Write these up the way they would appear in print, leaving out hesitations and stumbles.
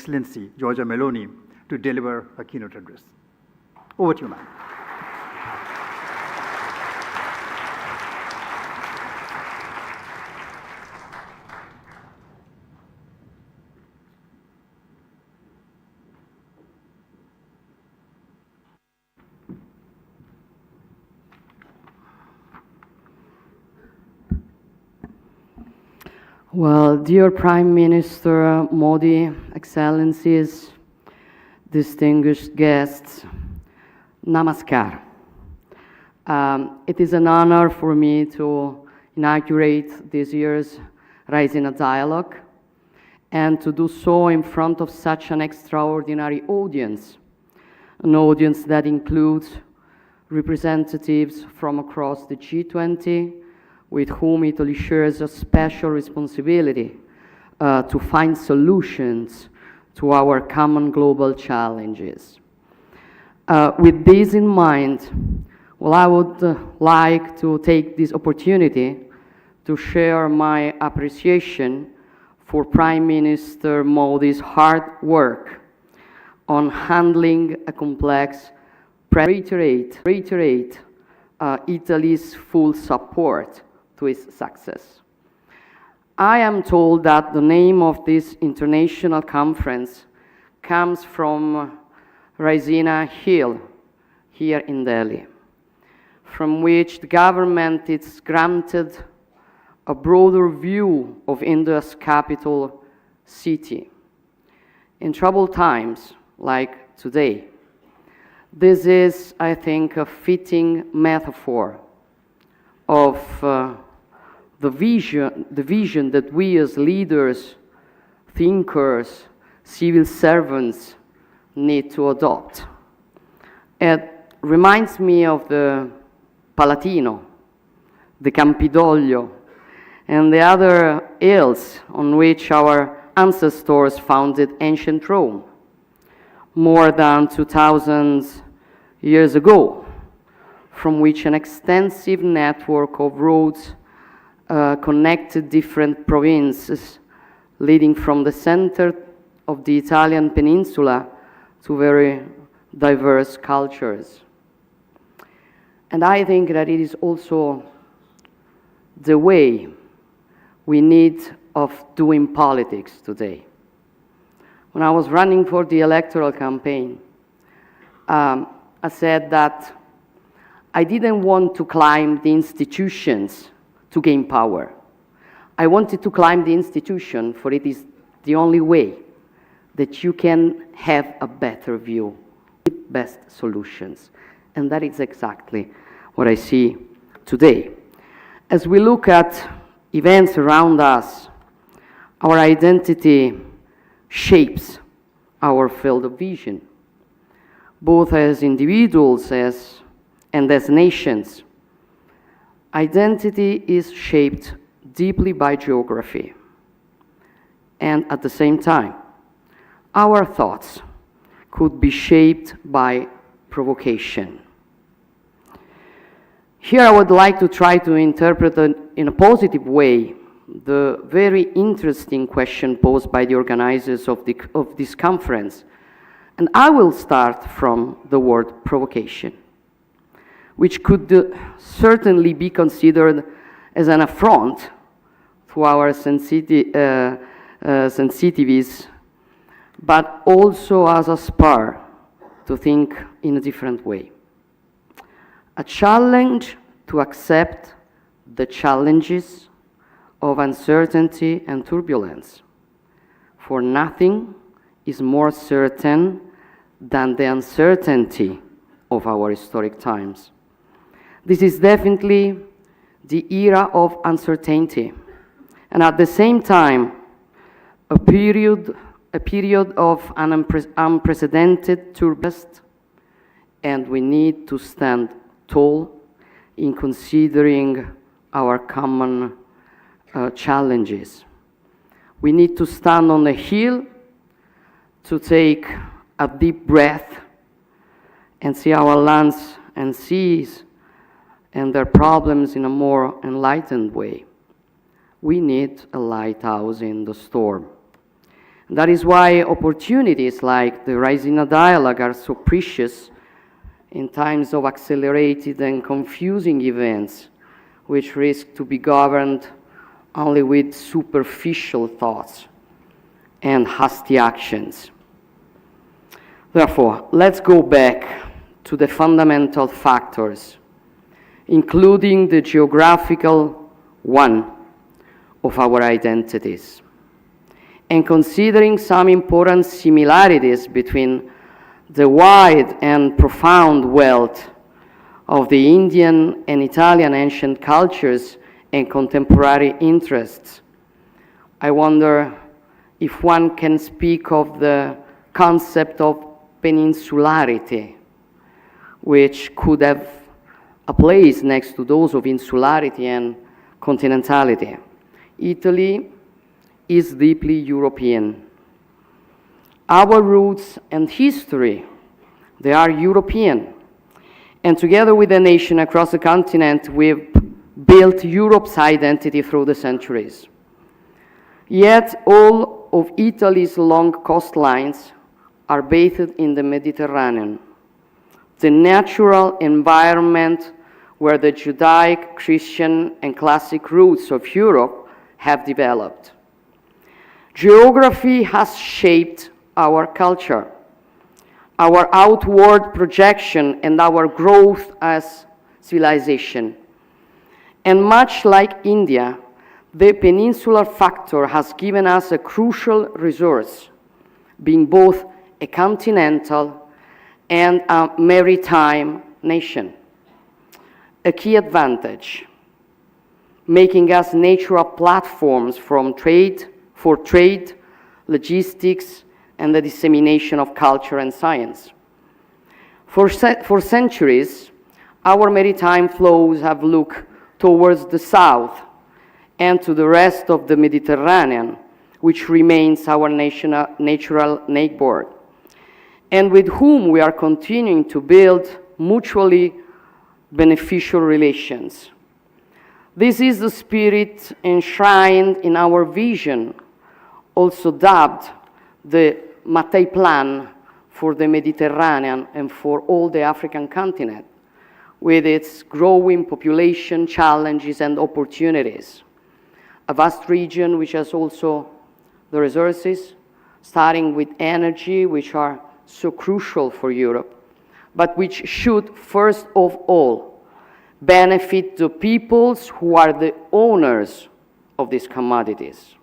Excellency Giorgia Meloni to deliver a keynote address. Over to you, ma'am. Well, dear Prime Minister Modi, Excellencies, distinguished guests, namaskar. It is an honor for me to inaugurate this year's Raisina Dialogue and to do so in front of such an extraordinary audience, an audience that includes representatives from across the G20, with whom Italy shares a special responsibility to find solutions to our common global challenges. With this in mind, well, I would like to take this opportunity to share my appreciation for Prime Minister Modi's hard work on handling a complex, reiterate Italy's full support to its success. I am told that the name of this international conference comes from Raisina Hill here in Delhi, from which the government is granted a broader view of India's capital city. In troubled times like today, this is, I think, a fitting metaphor of the vision that we as leaders, thinkers, civil servants need to adopt. It reminds me of the Palatino, the Campidoglio, and the other hills on which our ancestors founded ancient Rome more than 2,000 years ago, from which an extensive network of roads connected different provinces, leading from the center of the Italian peninsula to very diverse cultures. And I think that it is also the way we need of doing politics today. When I was running for the electoral campaign, I said that I didn't want to climb the institutions to gain power. I wanted to climb the institution, for it is the only way that you can have a better view, best solutions. And that is exactly what I see today. As we look at events around us, our identity shapes our field of vision, both as individuals and as nations. Identity is shaped deeply by geography, and at the same time, our thoughts could be shaped by provocation. Here I would like to try to interpret in a positive way the very interesting question posed by the organizers of this conference, and I will start from the word provocation, which could certainly be considered as an affront to our sensitivities, but also as a spur to think in a different way. A challenge to accept the challenges of uncertainty and turbulence, for nothing is more certain than the uncertainty of our historic times. This is definitely the era of uncertainty, and at the same time, a period of unprecedented turbulence, and we need to stand tall in considering our common challenges. We need to stand on the hill to take a deep breath and see our lands and seas and their problems in a more enlightened way. We need a lighthouse in the storm. That is why opportunities like the Raisina Dialogue are so precious in times of accelerated and confusing events, which risk to be governed only with superficial thoughts and hasty actions. Therefore, let's go back to the fundamental factors, including the geographical one of our identities, and considering some important similarities between the wide and profound wealth of the Indian and Italian ancient cultures and contemporary interests. I wonder if one can speak of the concept of peninsularity, which could have a place next to those of insularity and continentality. Italy is deeply European. Our roots and history, they are European. And together with the nation across the continent, we've built Europe's identity through the centuries. Yet all of Italy's long coastlines are bathed in the Mediterranean, the natural environment where the Judaic, Christian, and classic roots of Europe have developed. Geography has shaped our culture, our outward projection, and our growth as civilization. And much like India, the peninsular factor has given us a crucial resource, being both a continental and a maritime nation. A key advantage, making us natural platforms for trade, logistics, and the dissemination of culture and science. For centuries, our maritime flows have looked towards the south and to the rest of the Mediterranean, which remains our natural neighbor, and with whom we are continuing to build mutually beneficial relations. This is the spirit enshrined in our vision, also dubbed the Mattei Plan for the Mediterranean and for all the African continent, with its growing population, challenges, and opportunities. A vast region which has also the resources, starting with energy, which are so crucial for Europe, but which should, first of all, benefit the peoples who are the owners of these commodities.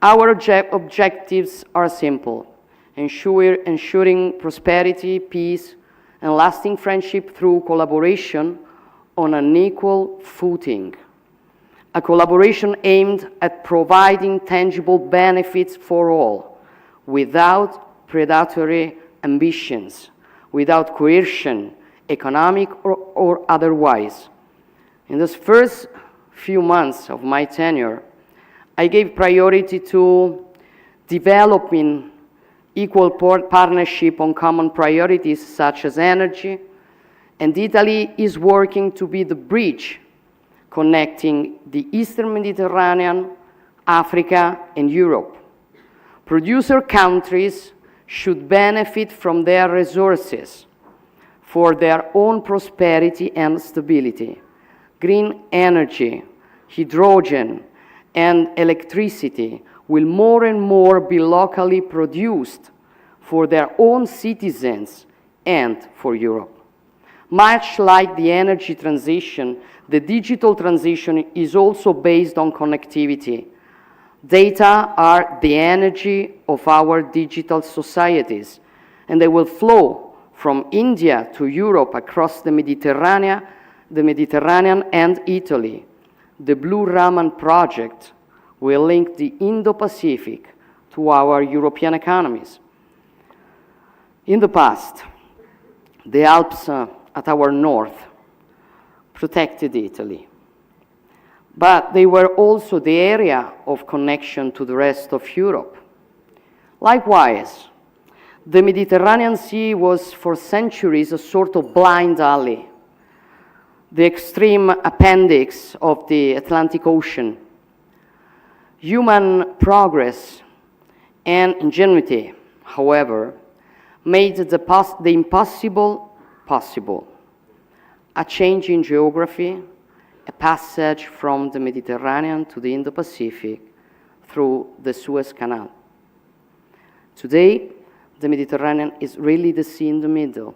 Our objectives are simple: ensuring prosperity, peace, and lasting friendship through collaboration on an equal footing. A collaboration aimed at providing tangible benefits for all, without predatory ambitions, without coercion, economic or otherwise. In those first few months of my tenure, I gave priority to developing equal partnership on common priorities such as energy, and Italy is working to be the bridge connecting the Eastern Mediterranean, Africa, and Europe. Producer countries should benefit from their resources for their own prosperity and stability. Green energy, hydrogen, and electricity will more and more be locally produced for their own citizens and for Europe. Much like the energy transition, the digital transition is also based on connectivity. Data are the energy of our digital societies, and they will flow from India to Europe across the Mediterranean and Italy. The Blue Raman project will link the Indo-Pacific to our European economies. In the past, the Alps at our north protected Italy, but they were also the area of connection to the rest of Europe. Likewise, the Mediterranean Sea was for centuries a sort of blind alley, the extreme appendix of the Atlantic Ocean. Human progress and ingenuity, however, made the impossible possible. A change in geography, a passage from the Mediterranean to the Indo-Pacific through the Suez Canal. Today, the Mediterranean is really the sea in the middle,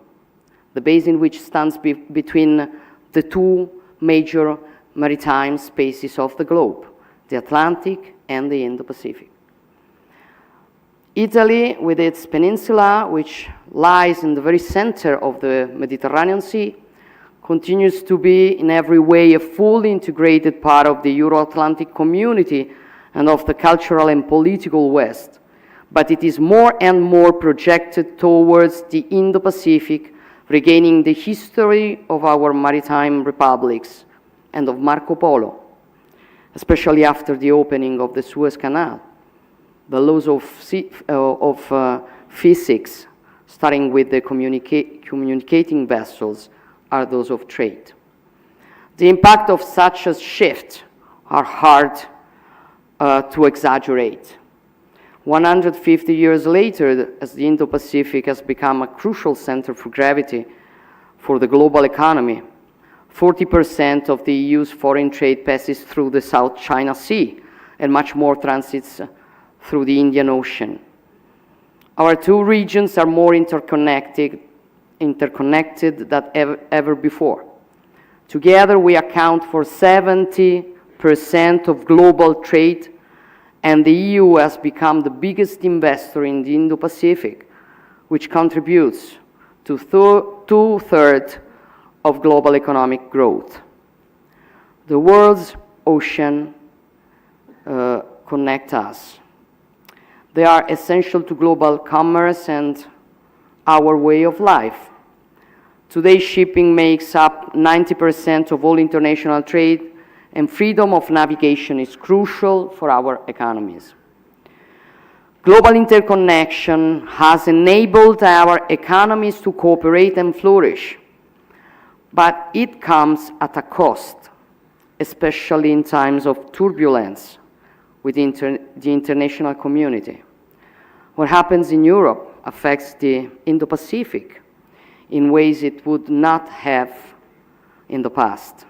the basin which stands between the two major maritime spaces of the globe, the Atlantic and the Indo-Pacific. Italy, with its peninsula, which lies in the very center of the Mediterranean Sea, continues to be in every way a fully integrated part of the Euro-Atlantic community and of the cultural and political West, but it is more and more projected towards the Indo-Pacific, regaining the history of our maritime republics and of Marco Polo, especially after the opening of the Suez Canal. The laws of physics, starting with the communicating vessels, are those of trade. The impact of such a shift are hard to exaggerate. 150 years later, as the Indo-Pacific has become a crucial center for gravity for the global economy, 40% of the EU's foreign trade passes through the South China Sea, and much more transits through the Indian Ocean. Our two regions are more interconnected than ever before. Together, we account for 70% of global trade, and the EU has become the biggest investor in the Indo-Pacific, which contributes to two-thirds of global economic growth. The world's oceans connect us. They are essential to global commerce and our way of life. Today, shipping makes up 90% of all international trade, and freedom of navigation is crucial for our economies. Global interconnection has enabled our economies to cooperate and flourish, but it comes at a cost, especially in times of turbulence within the international community. What happens in Europe affects the Indo-Pacific in ways it would not have in the past.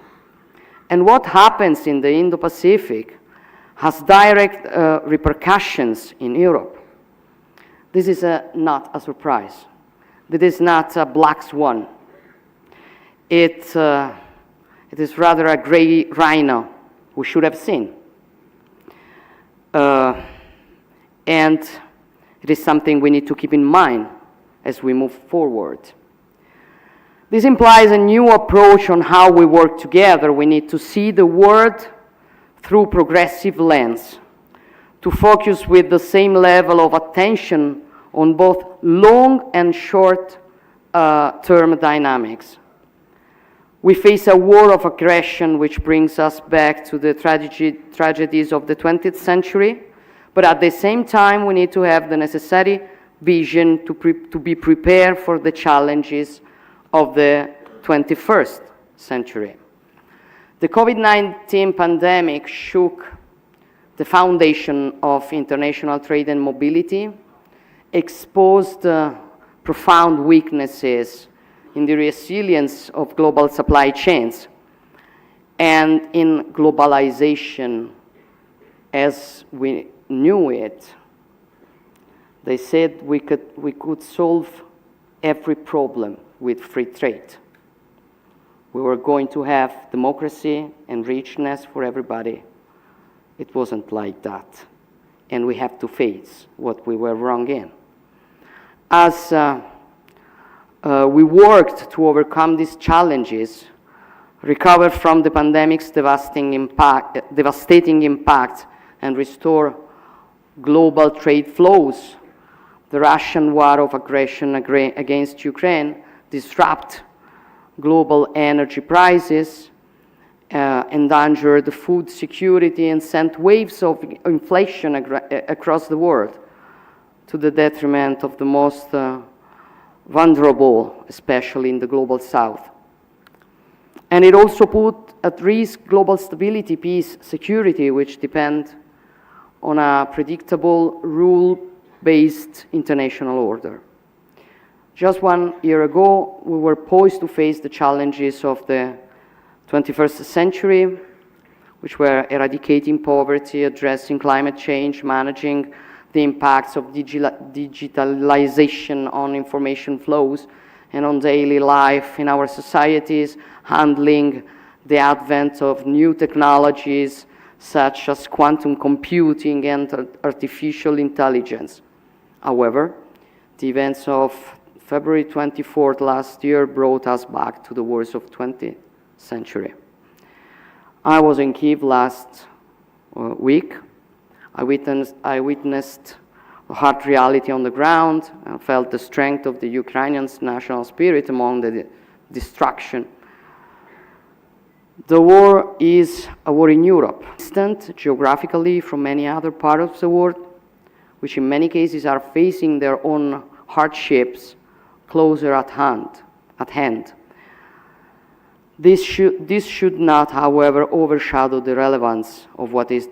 And what happens in the Indo-Pacific has direct repercussions in Europe. This is not a surprise. This is not a black swan. It is rather a gray rhino we should have seen. And it is something we need to keep in mind as we move forward. This implies a new approach on how we work together. We need to see the world through progressive lens, to focus with the same level of attention on both long and short-term dynamics. We face a war of aggression which brings us back to the tragedies of the 20th century, but at the same time we need to have the necessary vision to be prepared for the challenges of the 21st century. The COVID-19 pandemic shook the foundation of international trade and mobility, exposed profound weaknesses in the resilience of global supply chains and in globalization as we knew it. They said we could solve every problem with free trade. We were going to have democracy and richness for everybody. It wasn't like that. And we have to face what we were wrong in. As we worked to overcome these challenges, recover from the pandemic's devastating impact, and restore global trade flows, the Russian war of aggression against Ukraine disrupt global energy prices, endangered food security, and sent waves of inflation across the world to the detriment of the most vulnerable, especially in the global south. And it also put at risk global stability, peace, security, which depend on a predictable, rules-based international order. Just 1 year ago, we were poised to face the challenges of the 21st century, which were eradicating poverty, addressing climate change, managing the impacts of digitalization on information flows and on daily life in our societies, handling the advent of new technologies such as quantum computing and artificial intelligence. However, the events of February 24th last year brought us back to the wars of 20th century. I was in Kyiv last week. I witnessed a hard reality on the ground and felt the strength of the Ukrainians' national spirit among the destruction. The war is a war in Europe, distant geographically from many other parts of the world, which in many cases are facing their own hardships closer at hand. This should not, however, overshadow the relevance of what is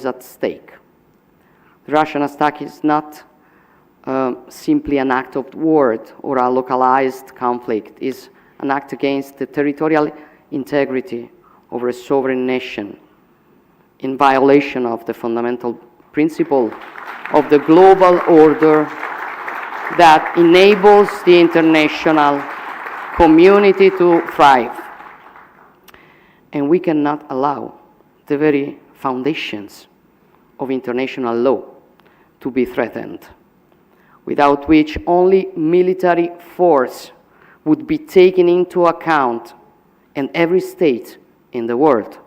at stake. The Russian attack is not simply an act of war or a localized conflict. It is an act against the territorial integrity of a sovereign nation in violation of the fundamental principle of the global order that enables the international community to thrive. And we cannot allow the very foundations of international law to be threatened, without which only military force would be taken into account, and every state in the world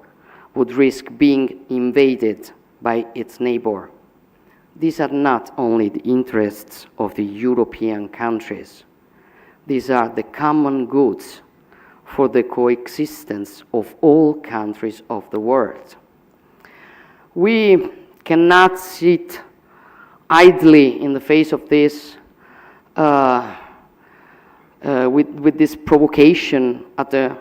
would risk being invaded by its neighbor. These are not only the interests of the European countries. These are the common goods for the coexistence of all countries of the world. We cannot sit idly in the face of this with this provocation at the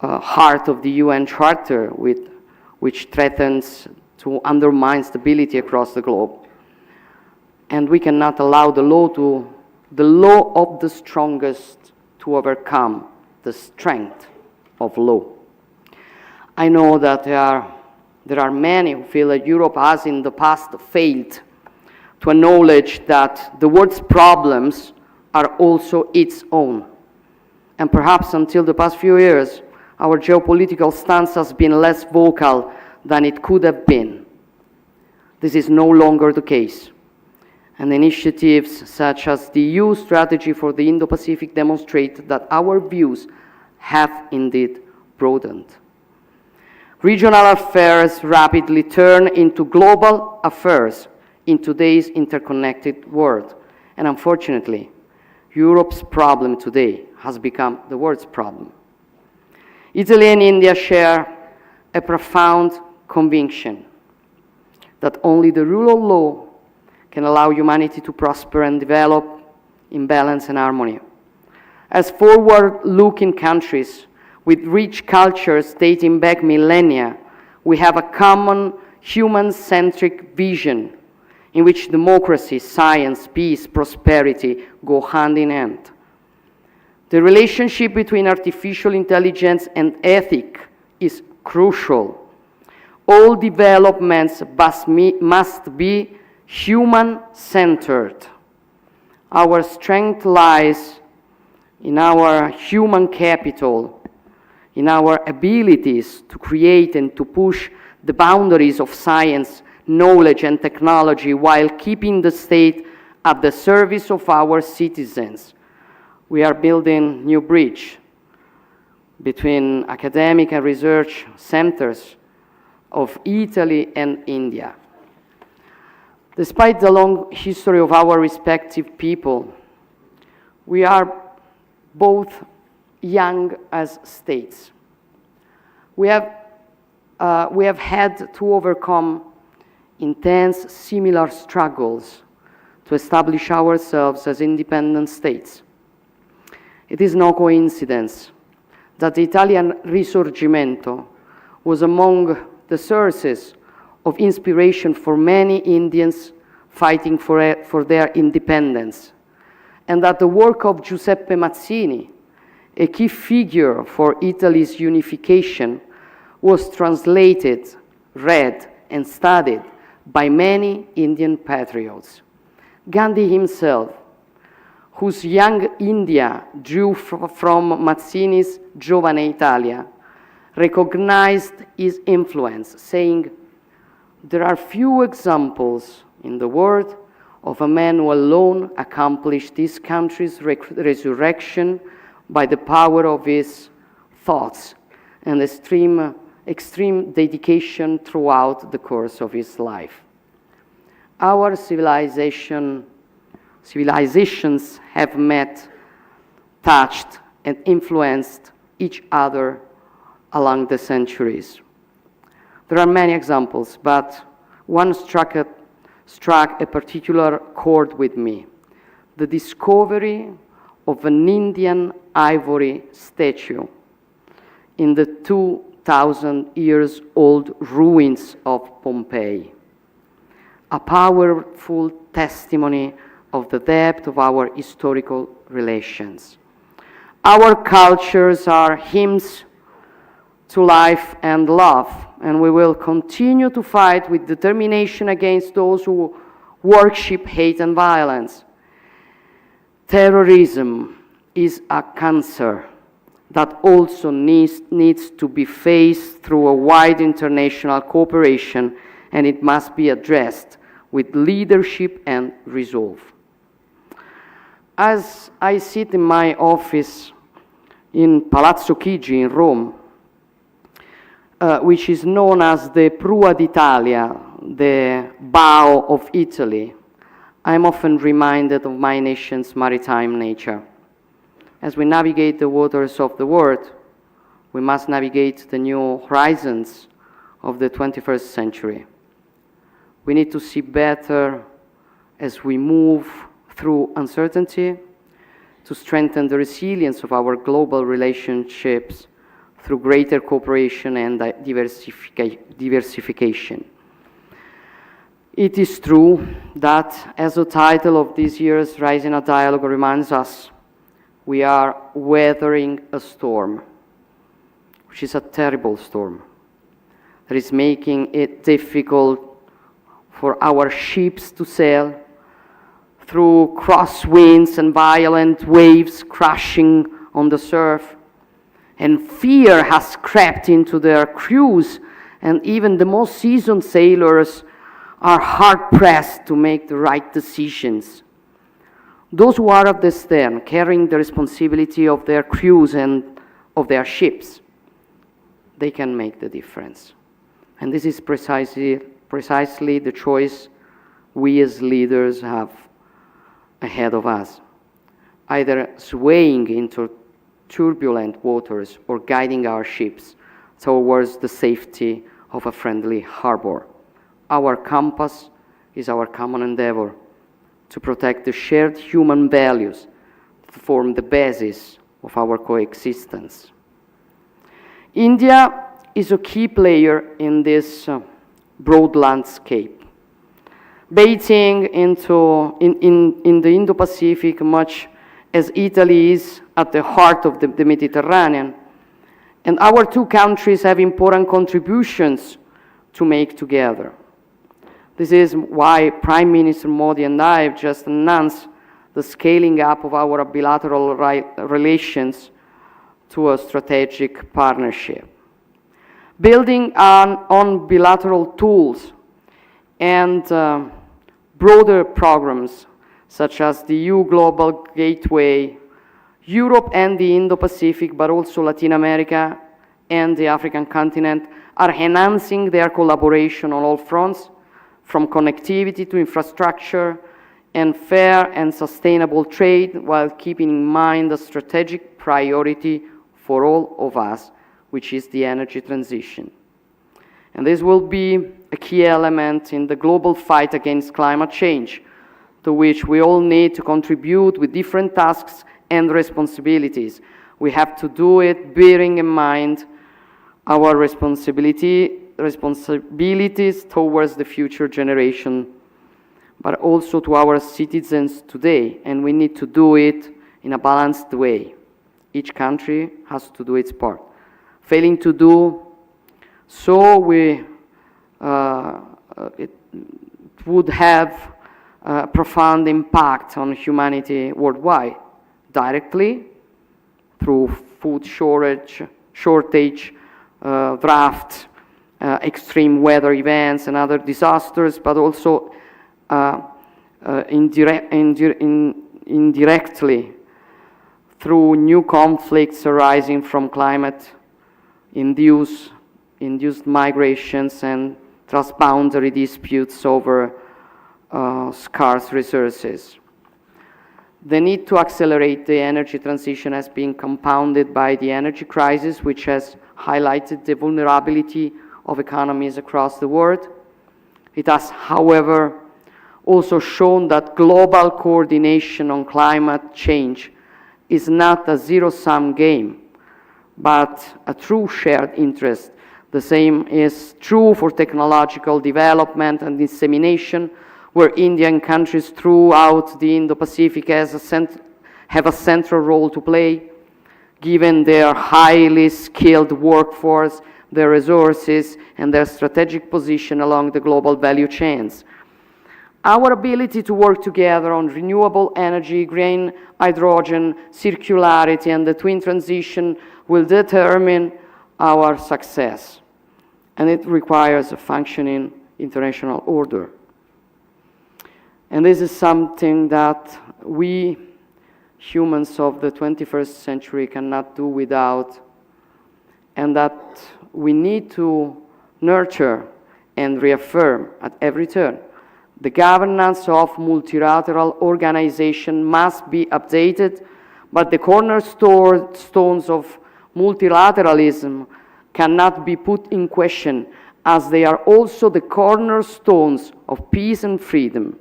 heart of the UN Charter, which threatens to undermine stability across the globe. And we cannot allow the law of the strongest to overcome the strength of law. I know that there are many who feel that Europe has in the past failed to acknowledge that the world's problems are also its own. And perhaps until the past few years, our geopolitical stance has been less vocal than it could have been. This is no longer the case. And initiatives such as the EU strategy for the Indo-Pacific demonstrate that our views have indeed broadened. Regional affairs rapidly turn into global affairs in today's interconnected world. And unfortunately, Europe's problem today has become the world's problem. Italy and India share a profound conviction that only the rule of law can allow humanity to prosper and develop in balance and harmony. As forward-looking countries with rich cultures dating back millennia, we have a common human-centric vision in which democracy, science, peace, prosperity go hand in hand. The relationship between artificial intelligence and ethics is crucial. All developments must be human-centered. Our strength lies in our human capital, in our abilities to create and to push the boundaries of science, knowledge, and technology while keeping the state at the service of our citizens. We are building new bridge between academic and research centers of Italy and India. Despite the long history of our respective people, we are both young as states. We have had to overcome intense similar struggles to establish ourselves as independent states. It is no coincidence that the Italian Risorgimento was among the sources of inspiration for many Indians fighting for their independence, and that the work of Giuseppe Mazzini, a key figure for Italy's unification, was translated, read, and studied by many Indian patriots. Gandhi himself, whose Young India drew from Mazzini's Giovane Italia, recognized his influence, saying, "There are few examples in the world of a man who alone accomplished this country's resurrection by the power of his thoughts and extreme dedication throughout the course of his life." Our civilizations have met, touched, and influenced each other along the centuries. There are many examples, but one struck a particular chord with me: the discovery of an Indian ivory statue in the 2,000 years old ruins of Pompeii. A powerful testimony of the depth of our historical relations. Our cultures are hymns to life and love, and we will continue to fight with determination against those who worship hate and violence. Terrorism is a cancer that also needs to be faced through a wide international cooperation, and it must be addressed with leadership and resolve. As I sit in my office in Palazzo Chigi in Rome, which is known as the Prua d'Italia, the bow of Italy, I'm often reminded of my nation's maritime nature. As we navigate the waters of the world, we must navigate the new horizons of the 21st century. We need to see better as we move through uncertainty, to strengthen the resilience of our global relationships through greater cooperation and diversification. It is true that, as the title of this year's Raisina Dialogue reminds us, we are weathering a storm, which is a terrible storm, that is making it difficult for our ships to sail through crosswinds and violent waves crashing on the surf. And fear has crept into their crews, and even the most seasoned sailors are hard-pressed to make the right decisions. Those who are at the stern, carrying the responsibility of their crews and of their ships, they can make the difference. And this is precisely the choice we as leaders have ahead of us, either swaying into turbulent waters or guiding our ships towards the safety of a friendly harbor. Our compass is our common endeavor to protect the shared human values that form the basis of our coexistence. India is a key player in this broad landscape, bathing in the Indo-Pacific much as Italy is at the heart of the Mediterranean. And our two countries have important contributions to make together. This is why Prime Minister Modi and I have just announced the scaling up of our bilateral relations to a strategic partnership. Building on bilateral tools and broader programs such as the EU Global Gateway, Europe and the Indo-Pacific, but also Latin America and the African continent, are enhancing their collaboration on all fronts, from connectivity to infrastructure and fair and sustainable trade, while keeping in mind the strategic priority for all of us, which is the energy transition. And this will be a key element in the global fight against climate change, to which we all need to contribute with different tasks and responsibilities. We have to do it bearing in mind our responsibilities towards the future generation, but also to our citizens today, and we need to do it in a balanced way. Each country has to do its part. Failing to do so, it would have a profound impact on humanity worldwide, directly through food shortage, drought, extreme weather events and other disasters, but also indirectly through new conflicts arising from climate-induced migrations and transboundary disputes over scarce resources. The need to accelerate the energy transition has been compounded by the energy crisis, which has highlighted the vulnerability of economies across the world. It has, however, also shown that global coordination on climate change is not a zero-sum game, but a true shared interest. The same is true for technological development and dissemination, where Indian countries throughout the Indo-Pacific have a central role to play, given their highly skilled workforce, their resources, and their strategic position along the global value chains. Our ability to work together on renewable energy, green hydrogen, circularity, and the twin transition will determine our success. And it requires a functioning international order. And this is something that we, humans of the 21st century, cannot do without, and that we need to nurture and reaffirm at every turn. The governance of multilateral organization must be updated, but the cornerstones of multilateralism cannot be put in question, as they are also the cornerstones of peace and freedom.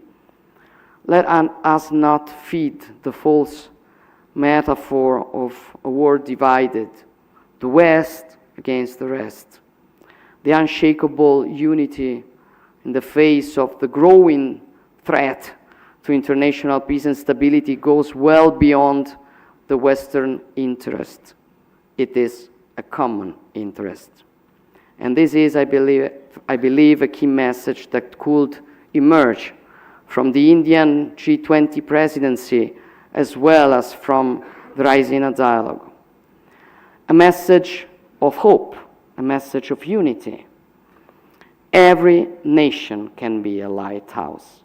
Let us not feed the false metaphor of a world divided, the West against the rest. The unshakable unity in the face of the growing threat to international peace and stability goes well beyond the Western interest. It is a common interest. And this is, I believe, a key message that could emerge from the Indian G20 presidency, as well as from the Raisina Dialogue. A message of hope, a message of unity. Every nation can be a lighthouse,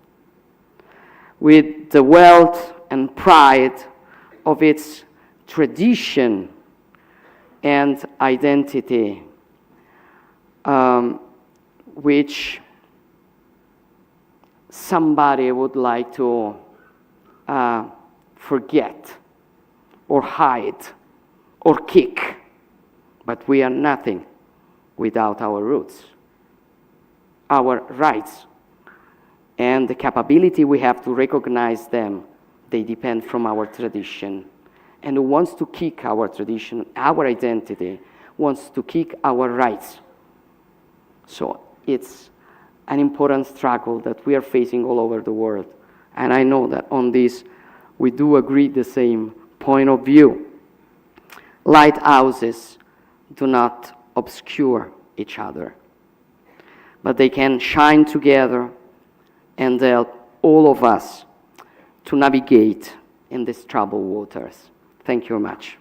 with the wealth and pride of its tradition and identity, which somebody would like to forget or hide or kick. But we are nothing without our roots, our rights, and the capability we have to recognize them. They depend from our tradition. And who wants to kick our tradition, our identity, wants to kick our rights. So it's an important struggle that we are facing all over the world. And I know that on this, we do agree the same point of view. Lighthouses do not obscure each other, but they can shine together and help all of us to navigate in these troubled waters. Thank you very much.